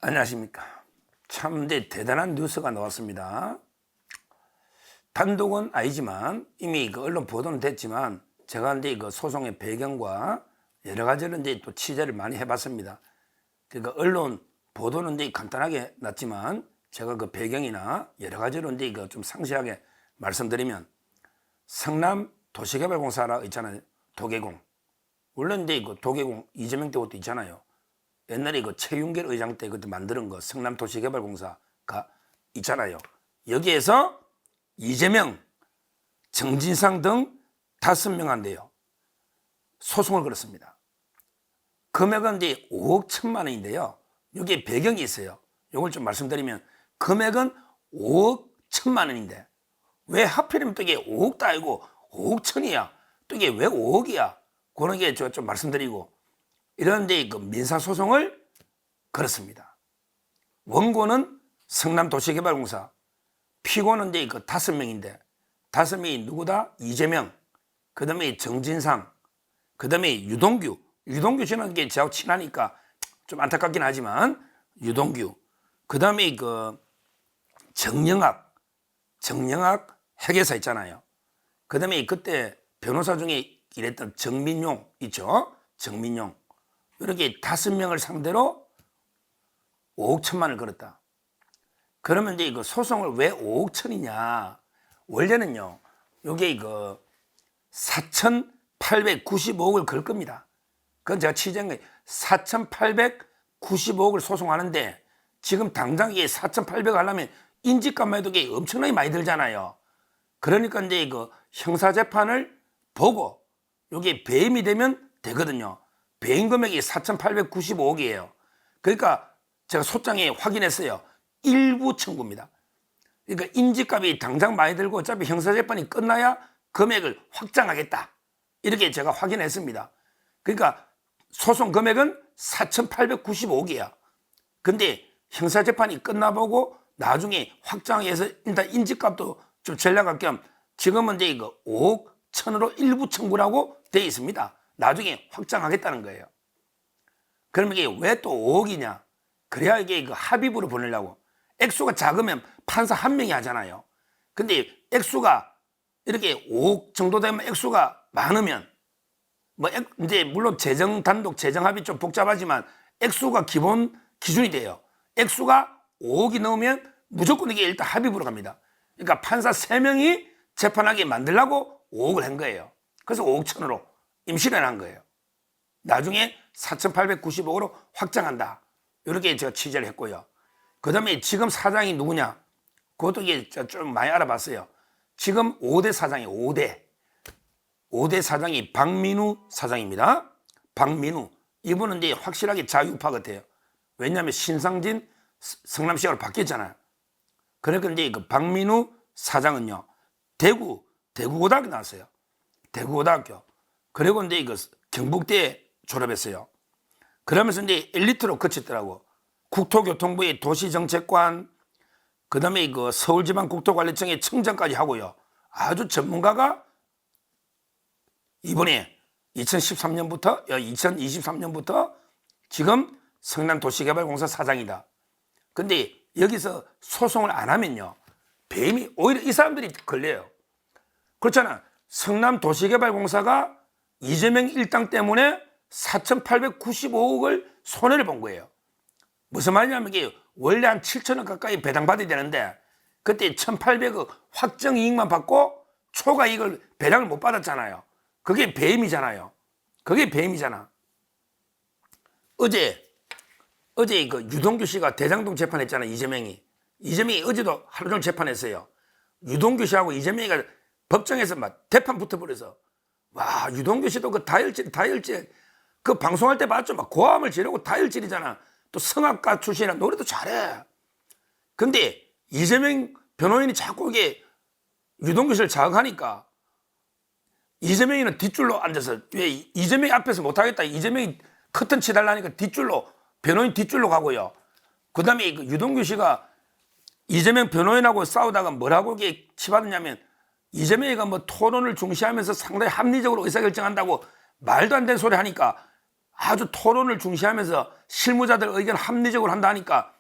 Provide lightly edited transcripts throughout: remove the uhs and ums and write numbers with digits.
안녕하십니까. 참 대단한 뉴스가 나왔습니다. 단독은 아니지만 이미 언론 보도는 됐지만 제가 그 소송의 배경과 여러 가지를 또 취재를 많이 해봤습니다. 그러니까 언론 보도는 간단하게 났지만 제가 그 배경이나 여러 가지로 좀 상세하게 말씀드리면, 성남 도시개발공사라 있잖아요. 도개공. 물론 그 도개공 이재명 때부터 있잖아요. 옛날에 그 최윤길 의장 때 그때 만드는 거 성남 도시개발공사가 있잖아요. 여기에서 이재명, 정진상 등 5명한테요 소송을 걸었습니다. 금액은 5억 1천만 원인데요. 여기에 배경이 있어요. 이걸 좀 말씀드리면, 금액은 5억 1천만 원인데 왜 하필이면 또 이게 5억도 아니고 5억 1천이야? 또 이게 왜 5억이야? 그런 게 제가 좀 말씀드리고, 이런데 그 민사소송을 걸었습니다. 원고는 성남도시개발공사, 피고는 그 5명인데 5명이 누구다? 이재명, 그 다음에 정진상, 그 다음에 유동규 씨는 저하고 친하니까 좀 안타깝긴 하지만 유동규, 그 다음에 그 정영학 회계사 있잖아요. 그 다음에 그때 변호사 중에 일했던 정민용 있죠? 정민용. 이렇게 5명을 상대로 5억 1천만 원을 걸었다. 그러면 그 소송을 왜 5억 1천이냐? 원래는요, 요게 4,895억을 걸 겁니다. 그건 제가 취재한 거예요. 4,895억을 소송하는데 지금 당장 이게 4,800억 하려면 인지값만 해도 이게 엄청나게 많이 들잖아요. 그러니까 그 형사재판을 보고 요게 배임이 되면 되거든요. 배임 금액이 4,895억이에요. 그러니까 제가 소장에 확인했어요. 일부 청구입니다. 그러니까 인지값이 당장 많이 들고 어차피 형사재판이 끝나야 금액을 확장하겠다. 이렇게 제가 확인했습니다. 그러니까 소송 금액은 4,895억이야. 근데 형사재판이 끝나보고 나중에 확장해서 일단 인지값도 좀 전략할 겸 지금은 이거 5억 1천으로 일부 청구라고 되어 있습니다. 나중에 확장하겠다는 거예요. 그러면 이게 왜 또 5억이냐? 그래야 이게 합의부로 보내려고. 액수가 작으면 판사 한 명이 하잖아요. 근데 액수가 이렇게 5억 정도 되면 액수가 많으면 이제 물론 단독 재정 합의 좀 복잡하지만 액수가 기본 기준이 돼요. 액수가 5억이 넘으면 무조건 이게 일단 합의부로 갑니다. 그러니까 판사 3명이 재판하게 만들려고 5억을 한 거예요. 그래서 5억 1천으로 임시를 한 거예요. 나중에 4,895억으로 확장한다. 이렇게 제가 취재를 했고요. 그 다음에 지금 사장이 누구냐? 그것도 이게 좀 많이 알아봤어요. 지금 5대 사장이에요. 5대 사장이 박민우 사장입니다. 박민우. 이분은 이제 확실하게 자유파 같아요. 왜냐하면 신상진 성남시장으로 바뀌었잖아요. 그러니까 이제 그 박민우 사장은요, 대구고등학교 나왔어요. 대구고등학교. 그리고 이제 경북대 졸업했어요. 그러면서 이제 엘리트로 거쳤더라고. 국토교통부의 도시정책관, 그 다음에 서울지방국토관리청의 청장까지 하고요. 아주 전문가가 이번에 2023년부터 지금 성남도시개발공사 사장이다. 근데 여기서 소송을 안 하면요, 배임이 오히려 이 사람들이 걸려요. 그렇잖아. 성남도시개발공사가 이재명 일당 때문에 4,895억을 손해를 본 거예요. 무슨 말이냐면 이게 원래 한 7천억 가까이 배당받아야 되는데 그때 1,800억 확정 이익만 받고 초과 이익을 배당을 못 받았잖아요. 그게 배임이잖아요. 그게 배임이잖아. 어제 그 유동규 씨가 대장동 재판했잖아요. 이재명이 어제도 하루 종일 재판했어요. 유동규 씨하고 이재명이가 법정에서 막 대판 붙어버려서, 와, 유동규 씨도 그 다혈질 그 방송할 때 봤죠? 막 고함을 지르고 다혈질이잖아. 또 성악가 출신이라 노래도 잘해. 근데 이재명 변호인이 자꾸 이게 유동규 씨를 자극하니까 이재명이는 뒷줄로 앉아서, 왜 이재명이 앞에서 못하겠다. 이재명이 커튼 치달라니까 변호인 뒷줄로 가고요. 그 다음에 유동규 씨가 이재명 변호인하고 싸우다가 뭐라고 이게 치받았냐면, 이재명이가 토론을 중시하면서 상당히 합리적으로 의사결정한다고 말도 안 되는 소리 하니까 아주 토론을 중시하면서 실무자들 의견 합리적으로 한다 하니까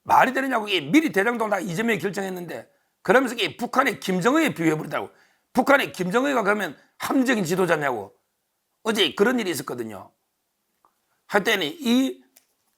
말이 되느냐고. 이게 미리 대장동 다 이재명이 결정했는데 그러면서 이게 북한의 김정은에 비유해버리더라고. 북한의 김정은이가 그러면 합리적인 지도자냐고. 어제 그런 일이 있었거든요. 할 때는 이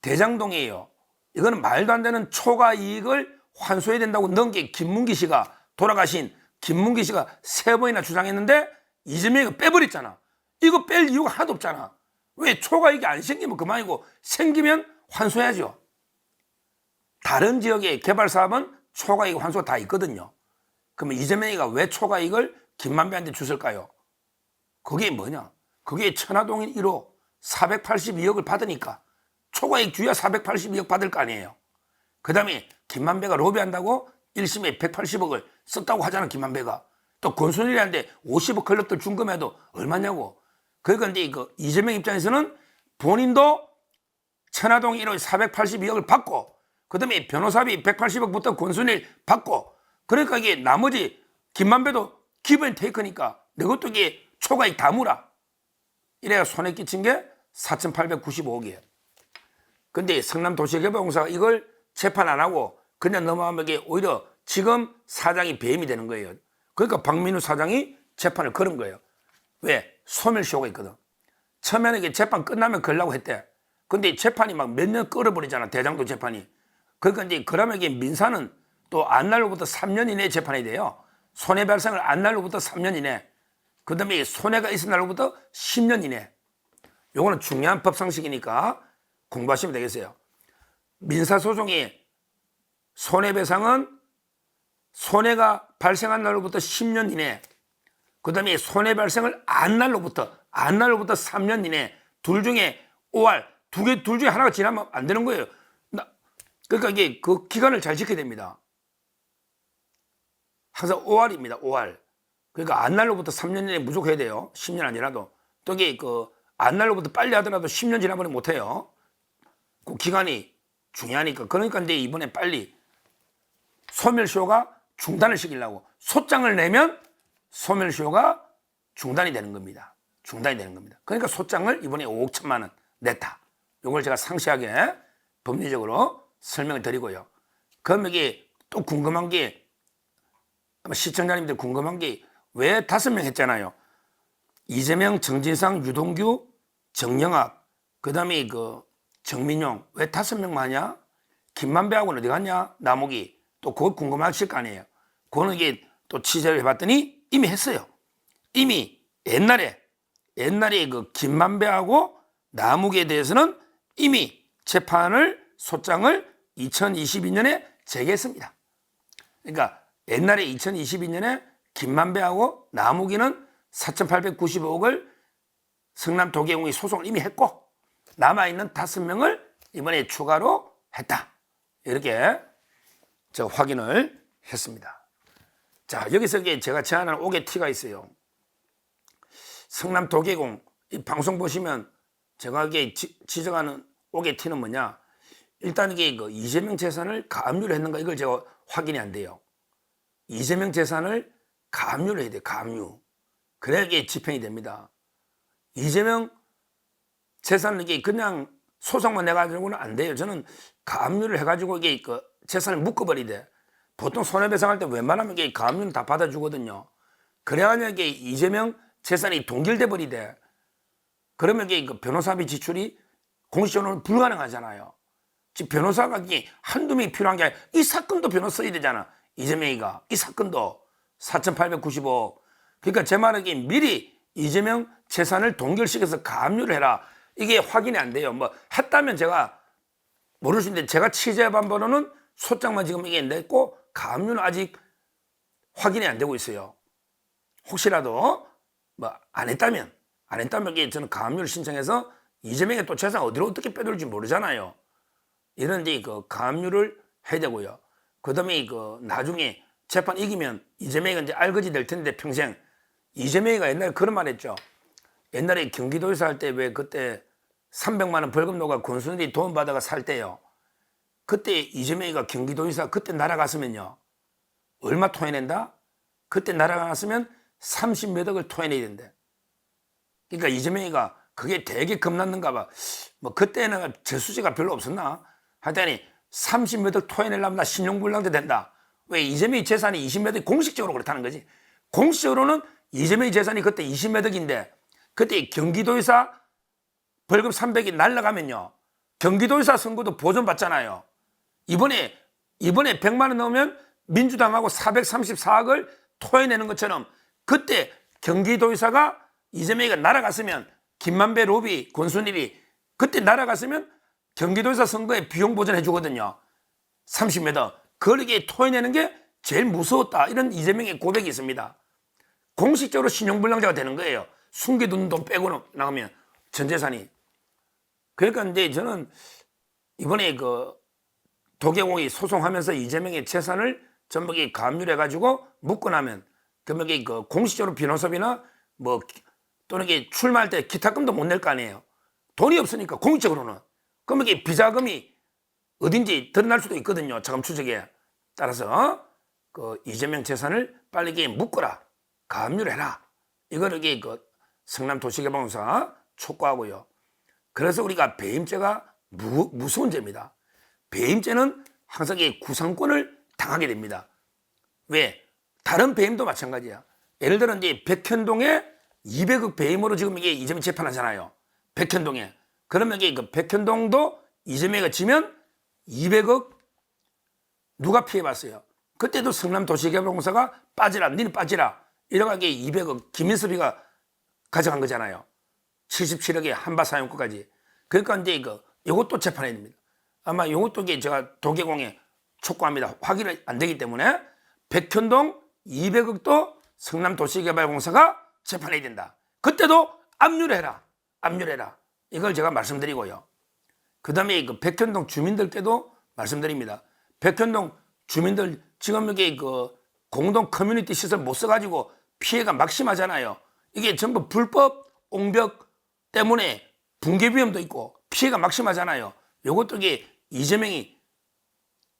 대장동이에요. 이거는 말도 안 되는 초과 이익을 환수해야 된다고 넣은 게 김문기 씨가, 돌아가신 김문기 씨가 3번이나 주장했는데 이재명이 빼버렸잖아. 이거 뺄 이유가 하나도 없잖아. 왜? 초과 이익이 안 생기면 그만이고 생기면 환수해야죠. 다른 지역의 개발 사업은 초과 이익 환수가 다 있거든요. 그러면 이재명이가 왜 초과 이익을 김만배한테 줬을까요? 그게 뭐냐? 그게 천화동인 1호 482억을 받으니까 초과 이익 주야 482억 받을 거 아니에요. 그 다음에 김만배가 로비한다고 1심에 180억을 썼다고 하잖아. 김만배가. 또 권순일한테 50억 클럽들 준금해도 얼마냐고. 그러니까 이제 이재명 입장에서는 본인도 천화동 1호 482억을 받고 그 다음에 변호사비 180억부터 권순일 받고, 그러니까 이게 나머지 김만배도 기본 테이크니까 내 것도 이게 초과이익 다 물어. 이래야 손해 끼친 게 4,895억이에요. 근데 성남도시개발공사가 이걸 재판 안 하고 그냥 넘어가면 이게 오히려 지금 사장이 배임이 되는 거예요. 그러니까 박민우 사장이 재판을 걸은 거예요. 왜? 소멸시효가 있거든. 처음에는 이게 재판 끝나면 걸라고 했대. 근데 재판이 막 몇 년 끌어버리잖아. 대장동 재판이. 그러니까 이제 그러면 이게 민사는 또 안 날로부터 3년 이내에 재판이 돼요. 손해 발생을 안 날로부터 3년 이내. 그 다음에 손해가 있은 날로부터 10년 이내. 요거는 중요한 법상식이니까 공부하시면 되겠어요. 민사소송이 손해배상은 손해가 발생한 날로부터 10년 이내, 그 다음에 손해 발생을 안 날로부터 3년 이내, 둘 중에 OR, 둘 중에 하나가 지나면 안 되는 거예요. 그러니까 이게 그 기간을 잘 지켜야 됩니다. 항상 OR입니다. OR. 그러니까 안 날로부터 3년 이내 무조건 해야 돼요. 10년 아니라도. 또 이게 안 날로부터 빨리 하더라도 10년 지나버리면 못해요. 그 기간이 중요하니까. 그러니까 이제 이번에 빨리 소멸시효가 중단을 시키려고 소장을 내면 소멸시효가 중단이 되는 겁니다. 중단이 되는 겁니다. 그러니까 소장을 이번에 5억 1천만 원 냈다. 이걸 제가 상세하게 법리적으로 설명을 드리고요. 그럼 이게 또 궁금한 게, 아마 시청자님들 궁금한 게 왜 5명 했잖아요. 이재명, 정진상, 유동규, 정영학, 그 다음에 정민용, 왜 5명만 하냐? 김만배하고는 어디 갔냐? 남욱이. 또 그거 궁금하실 거 아니에요. 그거는 이게 또 취재를 해봤더니 이미 했어요. 이미 옛날에 김만배하고 남욱에 대해서는 이미 소장을 2022년에 제기했습니다. 그러니까 옛날에 2022년에 김만배하고 남욱이는 4,895억을 성남도계공이 소송을 이미 했고 남아있는 5명을 이번에 추가로 했다. 이렇게 제가 확인을 했습니다. 자, 여기서 제가 제안하는 오게티가 있어요. 성남도계공 이 방송 보시면 제가 이게 지적하는 오게티는 뭐냐? 일단 이게 이재명 재산을 가압류를 했는가 이걸 제가 확인이 안 돼요. 이재명 재산을 가압류를 해야 돼요. 가압류. 그래야 이게 집행이 됩니다. 이재명 재산을 이게 그냥 소송만 내가지고는 안 돼요. 저는 가압류를 해가지고 이게 재산을 묶어버리대. 보통 손해배상할 때 웬만하면 이게 가압류는 다 받아주거든요. 그래야 이게 이재명 재산이 동결돼 버리대. 그러면 이게 변호사비 지출이 공시적으로는 불가능하잖아요. 즉 변호사가 이게 한두 명이 필요한 게 아니라 이 사건도 변호사 써야 되잖아. 이재명이가 이 사건도 4,895. 그러니까 제 말은 이게 미리 이재명 재산을 동결시켜서 가압류를 해라. 이게 확인이 안 돼요. 뭐 했다면 제가 모를 수 있는데 제가 취재해본 바로는 소장만 지금 이게 냈고 가압류는 아직 확인이 안 되고 있어요. 혹시라도 뭐 안 했다면 이게 저는 가압류를 신청해서 이재명의 또 재산 어디로 어떻게 빼돌지 모르잖아요. 이런데 가압류를 해야 되고요. 그다음에 나중에 재판 이기면 이재명이가 이제 알거지 될 텐데 평생. 이재명이가 옛날에 그런 말 했죠. 옛날에 경기도에서 할 때 왜 그때 300만 원 벌금 노가 권순일이 돈 받아가 살 때요. 그때 이재명이가 경기도의사 그때 날아갔으면요. 얼마 토해낸다? 그때 날아갔으면 30몇 억을 토해내야 된대. 그러니까 이재명이가 그게 되게 겁났는가 봐. 뭐 그때는 재수지가 별로 없었나? 하여튼 30몇 억 토해내려면 나 신용불량자 된다. 왜? 이재명의 재산이 20몇 억이 공식적으로 그렇다는 거지. 공식적으로는 이재명의 재산이 그때 20몇 억인데 그때 경기도의사 벌금 300이 날라가면요. 경기도의사 선거도 보존받잖아요. 이번에 100만 원 넣으면 민주당하고 434억을 토해내는 것처럼 그때 경기도의사가 이재명이가 날아갔으면 김만배 로비 권순일이 그때 날아갔으면 경기도의사 선거에 비용 보전해 주거든요. 30몇 억. 그렇게 토해내는 게 제일 무서웠다. 이런 이재명의 고백이 있습니다. 공식적으로 신용불량자가 되는 거예요. 숨겨둔 돈 빼고 나가면 전 재산이. 그러니까 이제 저는 이번에 그 도계공이 소송하면서 이재명의 재산을 전부 감률해가지고 묶고 나면 그러면 그 공식적으로 변호사비나 뭐 또는 이게 출마할 때 기타금도 못 낼 거 아니에요. 돈이 없으니까 공식적으로는. 그러면 이게 비자금이 어딘지 드러날 수도 있거든요. 자금 추적에. 따라서 그 이재명 재산을 빨리 이게 묶어라. 감률해라. 이거를 이게 그 성남도시개발공사 촉구하고요. 그래서 우리가 배임죄가 무서운 죄입니다. 배임죄는 항상 이 구상권을 당하게 됩니다. 왜? 다른 배임도 마찬가지야. 예를 들어 이제 백현동에 200억 배임으로 지금 이게 이재명 재판하잖아요. 백현동에. 그러면 이게 그 백현동도 이재명이가 지면 200억 누가 피해봤어요? 그때도 성남도시개발공사가 빠지라, 니는 빠지라. 이래가지고 200억 김인섭이가 가져간 거잖아요. 77억에 한바 사용권까지. 그러니까 이제 이것도 재판해야 됩니다. 아마 이것도 제가 도계공에 촉구합니다. 확인이 안 되기 때문에 백현동 200억도 성남도시개발공사가 재판해야 된다. 그때도 압류해라. 압류해라. 이걸 제가 말씀드리고요. 그 다음에 그 백현동 주민들께도 말씀드립니다. 백현동 주민들 지금 여기 그 공동 커뮤니티 시설 못 써가지고 피해가 막심하잖아요. 이게 전부 불법 옹벽 때문에 붕괴 위험도 있고 피해가 막심하잖아요. 요것도 이게 이재명이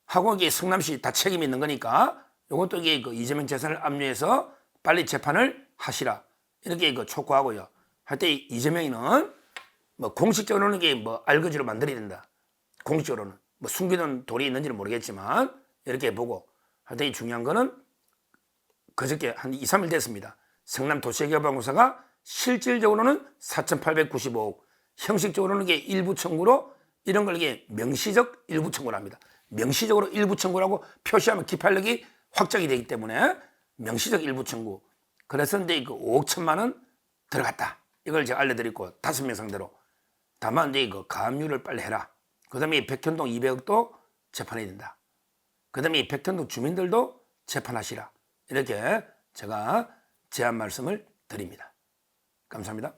하고 이게 성남시 다 책임이 있는 거니까 요것도 이게 그 이재명 재산을 압류해서 빨리 재판을 하시라. 이렇게 그 촉구하고요. 할 때 이재명이는 뭐 공식적으로는 이게 뭐 알거지로 만들어야 된다. 공식적으로는 뭐 숨기는 돈이 있는지는 모르겠지만 이렇게 보고 할 때 중요한 거는 그저께 한 2, 3일 됐습니다. 성남도시개발공사가 실질적으로는 4,895억, 형식적으로는 이게 일부 청구로 이런 걸 이게 명시적 일부 청구를 합니다. 명시적으로 일부 청구라고 표시하면 기판력이 확정이 되기 때문에 명시적 일부 청구. 그래서 이제 그 5억 1천만 원 들어갔다. 이걸 제가 알려드리고 5명 상대로. 다만 이제 그 가압류를 빨리 해라. 그 다음에 백현동 200억도 재판해야 된다. 그 다음에 백현동 주민들도 재판하시라. 이렇게 제가 제안 말씀을 드립니다. 감사합니다.